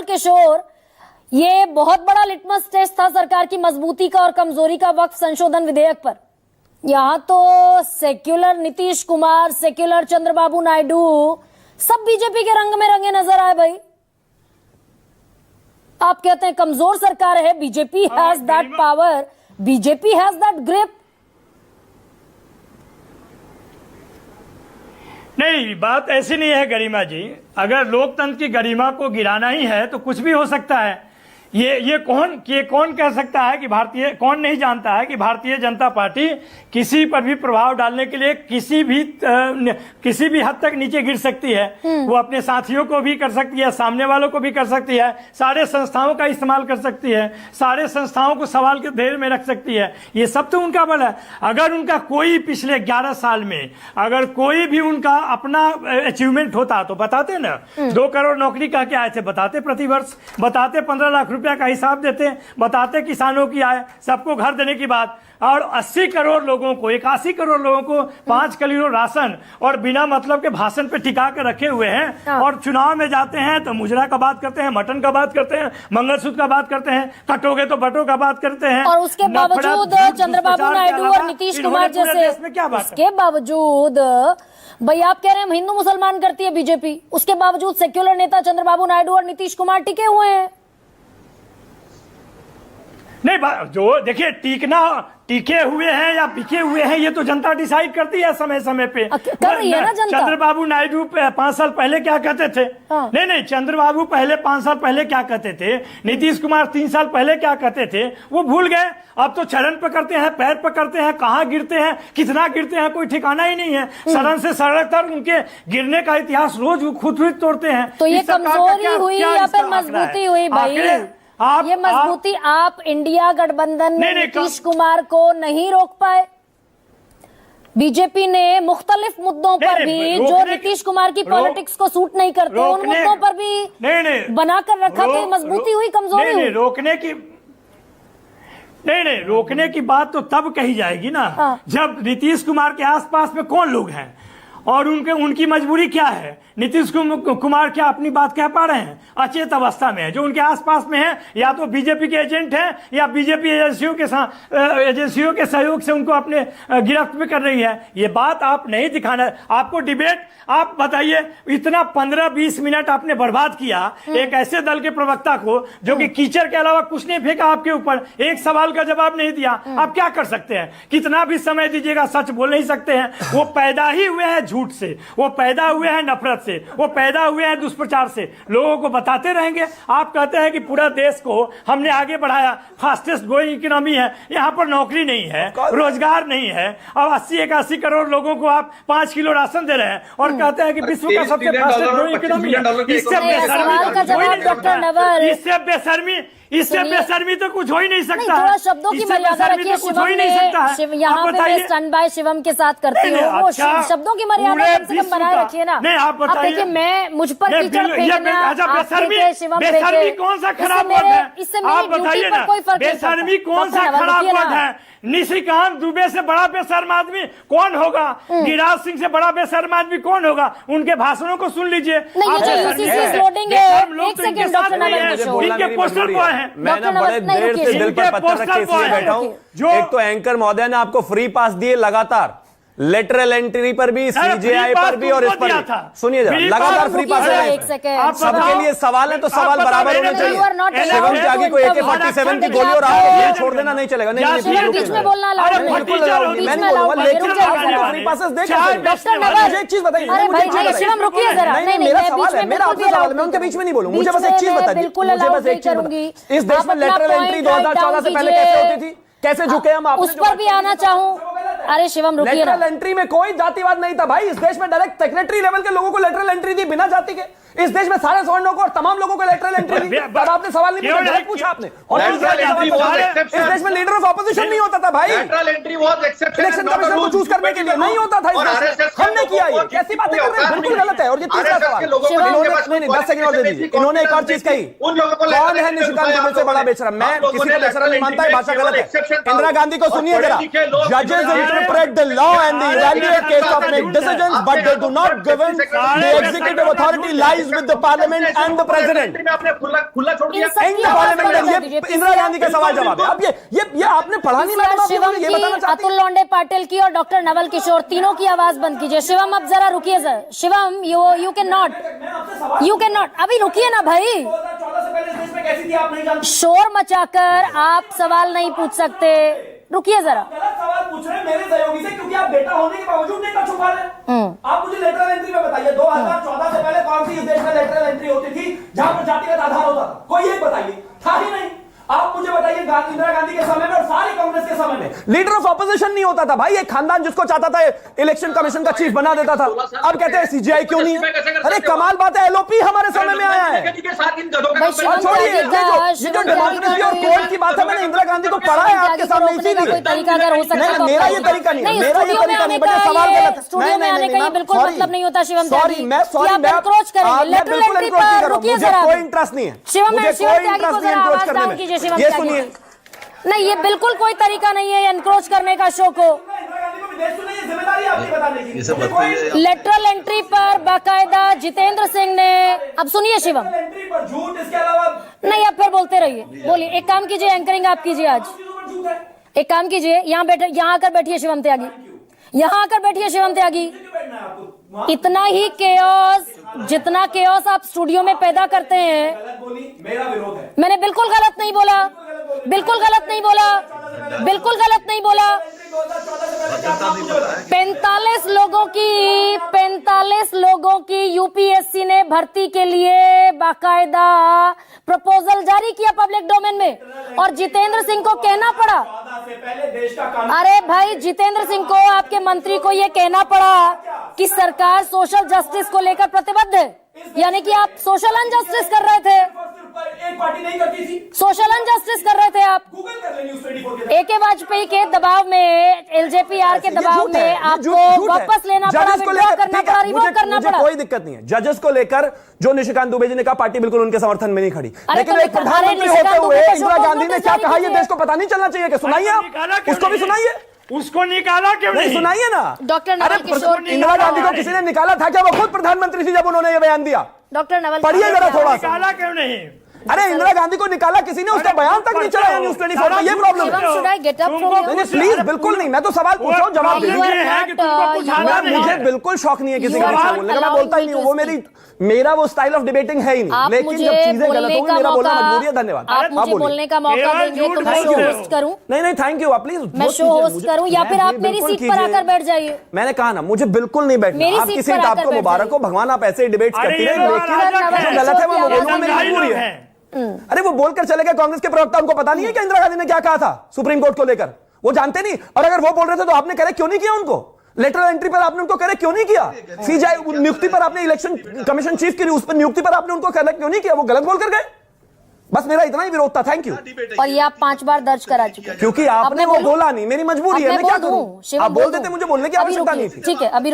किशोर, ये बहुत बड़ा लिटमस टेस्ट था सरकार की मजबूती का और कमजोरी का वक्फ संशोधन विधेयक पर। यहां तो सेक्युलर नीतीश कुमार, सेक्युलर चंद्रबाबू नायडू सब बीजेपी के रंग में रंगे नजर आए। भाई आप कहते हैं कमजोर सरकार है, BJP has that power, BJP has that grip. नहीं, बात ऐसी नहीं है गरिमा जी। अगर लोकतंत्र की गरिमा को गिराना ही है तो कुछ भी हो सकता है। ये कौन कह सकता है कि कौन नहीं जानता है कि भारतीय जनता पार्टी किसी पर भी प्रभाव डालने के लिए किसी भी हद तक नीचे गिर सकती है। वो अपने साथियों को भी कर सकती है, सामने वालों को भी कर सकती है, सारे संस्थाओं का इस्तेमाल कर सकती है, सारे संस्थाओं को सवाल के घेरे में रख सकती है। ये सब तो उनका बल है। अगर उनका कोई पिछले 11 साल में अगर कोई भी उनका अपना अचीवमेंट होता तो बताते ना। 2 करोड़ नौकरी कह के आए थे, बताते प्रतिवर्ष, बताते 15 लाख रुपया का हिसाब देते, बताते किसानों की आय, सबको घर देने की बात, और 80 करोड़ लोगों को 81 करोड़ लोगों को 5 किलो राशन और बिना मतलब के भाषण पे टिका के रखे हुए हैं। और चुनाव में जाते हैं तो मुजरा का बात करते हैं, मटन का बात करते हैं, मंगलसूत्र का बात करते हैं, कटोगे तो बटों का बात करते हैं। और उसके बावजूद चंद्रबाबू नायडू और नीतीश कुमार जैसे, क्या बात, उसके बावजूद भाई आप कह रहे हैं हिंदू मुसलमान करती है बीजेपी, उसके बावजूद सेक्युलर नेता चंद्रबाबू नायडू और नीतीश कुमार टिके हुए हैं। नहीं, जो देखिए टिके हुए हैं या बिके हुए हैं ये तो जनता डिसाइड करती है समय समय पे। कर रही है ना जनता। चंद्रबाबू नायडू 5 साल पहले क्या कहते थे? हाँ। नहीं, चंद्रबाबू पहले 5 साल पहले क्या कहते थे, नीतीश कुमार 3 साल पहले क्या कहते थे, वो भूल गए। अब तो चरण पकड़ते हैं, पैर पकड़ते हैं, कहाँ गिरते हैं, कितना गिरते हैं, कोई ठिकाना ही नहीं है। सड़न से सड़क तक उनके गिरने का इतिहास रोज खुद तोड़ते हैं। तो ये कमजोरी हुई या फिर मजबूती हुई भाई? ये मजबूती आप इंडिया गठबंधन में नीतीश कुमार को नहीं रोक पाए। बीजेपी ने मुख्तलिफ मुद्दों पर भी जो नीतीश कुमार की पॉलिटिक्स को सूट नहीं करते उन मुद्दों पर भी बनाकर रखा। तो मजबूती हुई, कमजोरी हुई? रोकने की बात तो तब कही जाएगी ना जब नीतीश कुमार के आसपास में कौन लोग हैं और उनकी मजबूरी क्या है। नीतीश कुमार क्या अपनी बात कह पा रहे हैं? अचेत अवस्था में है। जो उनके आसपास में है या तो बीजेपी के एजेंट हैं या बीजेपी एजेंसियों के सहयोग से उनको अपने गिरफ्त में कर रही है। ये बात आप नहीं दिखाना। आपको डिबेट, आप बताइए, इतना 15-20 मिनट आपने बर्बाद किया एक ऐसे दल के प्रवक्ता को जो कि कीचड़ के अलावा कुछ नहीं फेंका आपके ऊपर, एक सवाल का जवाब नहीं दिया। आप क्या कर सकते हैं? कितना भी समय दीजिएगा, सच बोल नहीं सकते हैं। वो पैदा ही हुए हैं झूठ से, वो पैदा हुए हैं नफरत से, वो पैदा हुए हैं दुष्प्रचार से। लोगों को बताते रहेंगे। आप कहते हैं कि पूरा देश को हमने आगे बढ़ाया, फास्टेस्ट ग्रोइंग इकोनॉमी है। यहाँ पर नौकरी नहीं है, रोजगार नहीं है, और 80-81 करोड़ लोगों को आप 5 किलो राशन दे रहे हैं और कहते हैं कि विश्व का सबसे फास्टेस्ट ग्रोइंग इकोनॉमी है। इससे बेशर्मी तो कुछ हो ही नहीं सकता है। शब्दों की मर्यादा रखिए। यहाँ पे मैं स्टैंड बाय शिवम के साथ करती हूँ। वो शब्दों की मर्यादा कम से कम बनाए रखिए ना। नहीं, आप बताइए, मैं मुझ पर कीचड़ फेंकना, बेशर्मी कौन सा खराब वर्ड है? आप बताइए ना, बेशर्मी कौन सा खराब वर्ड है? निशिकांत दुबे से बड़ा बेशर्म आदमी कौन होगा? गिरिराज सिंह से बड़ा बेशर्म आदमी कौन होगा? उनके भाषणों को सुन लीजिए। इनके पोस्टर बॉय हैं। मैं ना बड़े देर से दिल पर पत्थर रख के इसलिए बैठा हूं। एक तो एंकर महोदय ने आपको फ्री पास दिए लगातार, लेटरल एंट्री पर भी, सीजेआई पर भी और इस पर भी। सुनिए जरा, लगातार फ्री पास है। सबके लिए सवाल है तो सवाल बराबर होने चाहिए। शिवम त्यागी को AK-47 की गोली और आपको छोड़ देना नहीं चलेगा। नहीं, फ्री पासेस देख। एक चीज बताइए, मेरा सवाल है, मेरा आपसे सवाल है, मैं उनके बीच में नहीं बोलूँ। मुझे बस एक चीज बताइए, मुझे बस एक चीज बताइए, इस देश में लेटरल एंट्री 2014 से पहले कैसे होती थी? कैसे झुके हम? आप उस पर भी आना चाहूं। अरे शिवम रुकिए ना। लेटरल एंट्री में कोई जातिवाद नहीं था भाई। इस देश में डायरेक्ट सेक्रेटरी लेवल के लोगों को लेटरल एंट्री दी बिना जाति के। इस देश में सारे सवर्णों को और तमाम लोगों को लेटरल एंट्री दी। तब आपने सवाल नहीं पूछा, डायरेक्ट पूछा आपने। और इस देश में लीडर ऑफ ऑपोजिशन नहीं होता था भाई। इलेक्शन कमीशन को चूज करने के लिए नहीं होता था। हमने किया ये, कैसी बातें कर रहे हैं? बिल्कुल गलत है। और ये तीसरा सवाल, नहीं 10 सेकंड और दे दीजिए। इन्होंने एक और चीज कही, कौन है निशिकांत दुबे से बड़ा बेशरम? मैं किसी को बेशरम नहीं मानता, भाषा गलत है। इंदिरा गांधी को सुनिए जरा, जजेस interpret the law and the evaluate case of make decisions, but they do not govern. The executive authority lies lies with the parliament and the president. आपने खुला छोड़ दिया। इन In the parliament, ये इंदिरा गांधी का सवाल जवाब है। अब ये आपने पढ़ा नहीं PCR शिवम ये की, बताना चाहती अतुल लोंडे पाटिल की और डॉक्टर नवल किशोर तीनों की आवाज बंद कीजिए। शिवम अब जरा रुकिए sir. Shivam you can not अभी रुकिए ना भाई। 2014 से पहले इस देश में कैसी थी आप नहीं जानते। शोर मचाकर आप सवाल नहीं पूछ सकते, रुकिए जरा। गलत सवाल पूछ रहे हैं मेरे सहयोगी से, क्योंकि आप बेटा होने के बावजूद डेटा छुपा रहे हैं। आप मुझे लेटरल एंट्री में बताइए 2014 से पहले कौन सी इस देश में लेटरल एंट्री होती थी जहां पर जातिगत आधार होता था? कोई एक बताइए, था ही नहीं। आप मुझे बताइए इंदिरा गांधी के समय में और सारी कांग्रेस के समय में लीडर ऑफ ऑपोजिशन नहीं होता था भाई। एक खानदान जिसको चाहता था इलेक्शन कमीशन का चीफ बना देता था। अब कहते हैं सीजीआई क्यों नहीं है? अरे कमाल बात है, एलओपी हमारे समय में आया है। और छोड़िए ये जो डेमोक्रेसी और कोर्ट की बात है, मैंने इंदिरा गांधी को पढ़ा है आपके सामने इसीलिए। कोई तरीका अगर हो सकता है मेरा ये तरीका नहीं है, मेरा ये तरीका नहीं, बट सवाल गलत है। स्टूडियो में आने का ये बिल्कुल मतलब नहीं होता शिवम त्यागी। सॉरी, मैं सॉरी, मैं अप्रोच करेंगे लेटरल एंट्री पर, रुकिए जरा। कोई इंटरेस्ट नहीं है शिवम मुझे, शिवम कोई त्यागी को इंटरेस्ट नहीं जरा एनक्रोच आवाज करने डाउन में। कीजिए। शिवम ये त्यागी, सुनिए, नहीं ये बिल्कुल कोई तरीका नहीं है एनक्रोच करने का शो को। लेटरल एंट्री पर बाकायदा जितेंद्र सिंह ने, अब सुनिए शिवम, झूठ इसके अलावा नहीं आप फिर बोलते रहिए, बोलिए। एक काम कीजिए, एंकरिंग आप कीजिए आज। एक काम कीजिए, यहाँ आकर बैठिए शिवम त्यागी, यहाँ आकर बैठिए शिवम त्यागी। इतना ही केओस, जितना केओस आप स्टूडियो में पैदा करते हैं, मेरा विरोध है। मैंने बिल्कुल गलत नहीं बोला, बिल्कुल गलत नहीं बोला, बिल्कुल गलत नहीं बोला। 45 लोगों की यूपीएससी ने भर्ती के लिए बाकायदा प्रपोजल जारी किया पब्लिक डोमेन में, और जितेंद्र सिंह को कहना पड़ा, अरे भाई जितेंद्र सिंह को, आपके मंत्री को ये कहना पड़ा कि सरकार सोशल जस्टिस को लेकर प्रतिबद्ध है, यानी कि आप सोशल अनजस्टिस कर रहे थे। एक पार्टी नहीं करती थी, सोशल अनजस्टिस कर रहे थे आप। गूगल कर ले न्यूज़ 24 के। एके वाजपेयी के दबाव में, एलजेपीआर के दबाव में आपको वापस लेना पड़ा, विड्रॉ करना पड़ा, रिवोक करना पड़ा। कोई दिक्कत नहीं है जजेस को लेकर, जो निशिकांत दुबे जी ने कहा पार्टी बिल्कुल उनके समर्थन में नहीं खड़ी, लेकिन तो एक प्रधानमंत्री होते हुए इंदिरा गांधी ने क्या कहा ये देश को पता नहीं चलना चाहिए? सुनाइए आप, उसको भी सुनाइए। उसको निकाला क्यों नहीं? सुनाइए ना डॉक्टर नवल किशोर, इंदिरा गांधी को किसी ने निकाला था क्या? वो खुद प्रधानमंत्री थी जब उन्होंने ये बयान दिया। डॉक्टर नवल पढ़िए जरा थोड़ा सा। निकाला क्यों नहीं? अरे इंदिरा गांधी को निकाला किसी ने, उसका बयान तक नहीं चला न्यूज़ 24 में, ये प्रॉब्लम है। Shivam, should I get up from नहीं, प्लीज बिल्कुल नहीं, मैं तो सवाल पूछ रहा हूँ, जवाब You are दीजिए। मुझे बिल्कुल शौक नहीं है किसी You के are पीछे not बोलने का, मैं allowing बोलता ही me नहीं to हूँ। मेरा वो स्टाइल ऑफ डिबेटिंग है ही नहीं, आप लेकिन मुझे जब चीजें गलत बोलने होंगी का मेरा बोलना मौका, मजबूरी है। धन्यवाद। आप मुझे बोलने का मौका देंगे तो मैं शो होस्ट करूं? नहीं थैंक यू, आप प्लीज मैं शो होस्ट करूं या फिर आप मेरी सीट पर आकर बैठ जाइए? मैंने कहा ना, मुझे बिल्कुल नहीं बैठना। मेरी आपकी सीट सीट पर आकर आपको बैठ मुबारक हो, भगवान आप ऐसे ही डिबेट करती रहे, लेकिन जो गलत है वो बोलूंगा, मेरी मजबूरी है। अरे वो बोलकर चले गए कांग्रेस के प्रवक्ता, उनको पता नहीं है कि इंदिरा गांधी ने क्या कहा था सुप्रीम कोर्ट को लेकर? वो जानते नहीं। और अगर वो बोल रहे थे तो आपने करेक्ट क्यों नहीं किया उनको? लेटरल एंट्री पर आपने उनको करेक्ट क्यों नहीं किया? सीजीआई नियुक्ति पर आपने, इलेक्शन कमीशन चीफ की उस पर नियुक्ति पर आपने उनको करेक्ट क्यों नहीं किया? वो गलत बोल कर गए। बस मेरा इतना ही विरोध था। Thank you. और ये आप 5 बार दर्ज करा चुके हैं। क्योंकि आपने वो बोला नहीं, मेरी मजबूरी है, मैं क्या करूं? आप बोल देते, मुझे बोलने की आवश्यकता नहीं थी। ठीक है, अभी